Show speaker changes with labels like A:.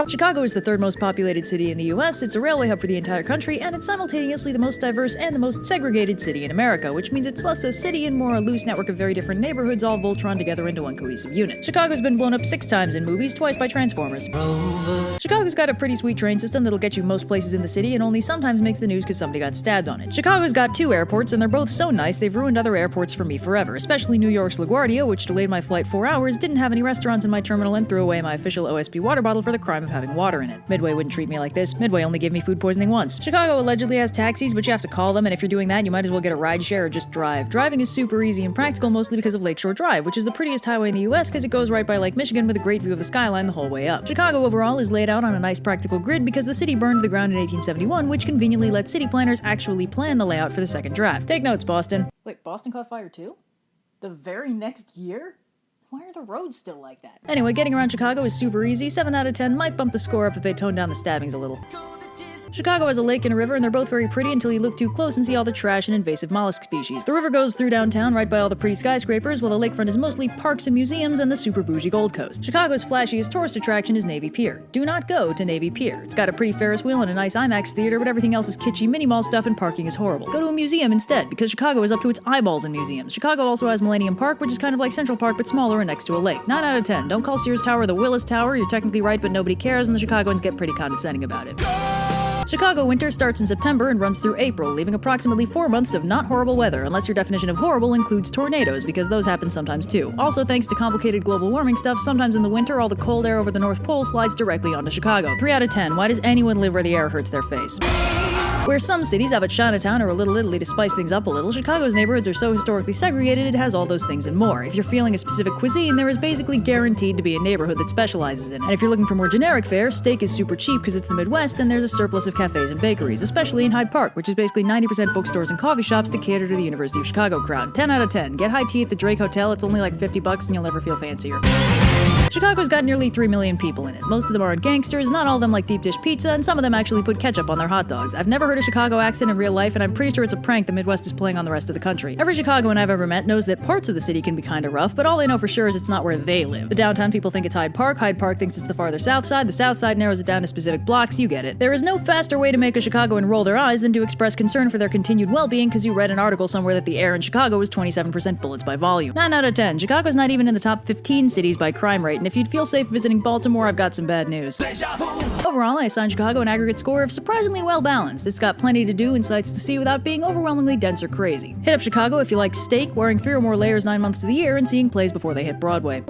A: Chicago is the third most populated city in the US, it's a railway hub for the entire country, and it's simultaneously the most diverse and the most segregated city in America, which means it's less a city and more a loose network of very different neighborhoods all Voltron together into one cohesive unit. Chicago's been blown up 6 times in movies, twice by Transformers. Chicago's got a pretty sweet train system that'll get you most places in the city and only sometimes makes the news because somebody got stabbed on it. Chicago's got 2 airports and they're both so nice they've ruined other airports for me forever, especially New York's LaGuardia, which delayed my flight 4 hours, didn't have any restaurants in my terminal, and threw away my official OSP water bottle for the crime of having water in it. Midway wouldn't treat me like this. Midway only gave me food poisoning once. Chicago allegedly has taxis, but you have to call them, and if you're doing that, you might as well get a rideshare or just drive. Driving is super easy and practical mostly because of Lakeshore Drive, which is the prettiest highway in the US because it goes right by Lake Michigan with a great view of the skyline the whole way up. Chicago overall is laid out on a nice practical grid because the city burned to the ground in 1871, which conveniently let city planners actually plan the layout for the second draft. Take notes, Boston. Wait, Boston caught fire too? The very next year? Why are the roads still like that? Anyway, getting around Chicago is super easy. 7 out of 10 might bump the score up if they tone down the stabbings a little. Chicago has a lake and a river, and they're both very pretty until you look too close and see all the trash and invasive mollusk species. The river goes through downtown right by all the pretty skyscrapers, while the lakefront is mostly parks and museums and the super bougie Gold Coast. Chicago's flashiest tourist attraction is Navy Pier. Do not go to Navy Pier. It's got a pretty Ferris wheel and a nice IMAX theater, but everything else is kitschy mini-mall stuff and parking is horrible. Go to a museum instead, because Chicago is up to its eyeballs in museums. Chicago also has Millennium Park, which is kind of like Central Park but smaller and next to a lake. 9 out of 10. Don't call Sears Tower the Willis Tower. You're technically right, but nobody cares, and the Chicagoans get pretty condescending about it. Chicago winter starts in September and runs through April, leaving approximately 4 months of not horrible weather, unless your definition of horrible includes tornadoes, because those happen sometimes too. Also, thanks to complicated global warming stuff, sometimes in the winter all the cold air over the North Pole slides directly onto Chicago. 3 out of 10. Why does anyone live where the air hurts their face? Where some cities have a Chinatown or a Little Italy to spice things up a little, Chicago's neighborhoods are so historically segregated it has all those things and more. If you're feeling a specific cuisine, there is basically guaranteed to be a neighborhood that specializes in it. And if you're looking for more generic fare, steak is super cheap because it's the Midwest and there's a surplus of cafes and bakeries, especially in Hyde Park, which is basically 90% bookstores and coffee shops to cater to the University of Chicago crowd. 10 out of 10. Get high tea at the Drake Hotel, it's only like $50 and you'll never feel fancier. Chicago's got nearly 3 million people in it. Most of them aren't gangsters, not all of them like deep dish pizza, and some of them actually put ketchup on their hot dogs. I've never heard a Chicago accent in real life, and I'm pretty sure it's a prank the Midwest is playing on the rest of the country. Every Chicagoan I've ever met knows that parts of the city can be kinda rough, but all they know for sure is it's not where they live. The downtown people think it's Hyde Park thinks it's the farther south side narrows it down to specific blocks, you get it. There is no faster way to make a Chicagoan roll their eyes than to express concern for their continued well-being because you read an article somewhere that the air in Chicago is 27% bullets by volume. 9 out of 10. Chicago's not even in the top 15 cities by crime rate, and if you'd feel safe visiting Baltimore, I've got some bad news. Overall, I assign Chicago an aggregate score of surprisingly well balanced. It's got plenty to do and sights to see without being overwhelmingly dense or crazy. Hit up Chicago if you like steak, wearing 3 or more layers 9 months of the year, and seeing plays before they hit Broadway.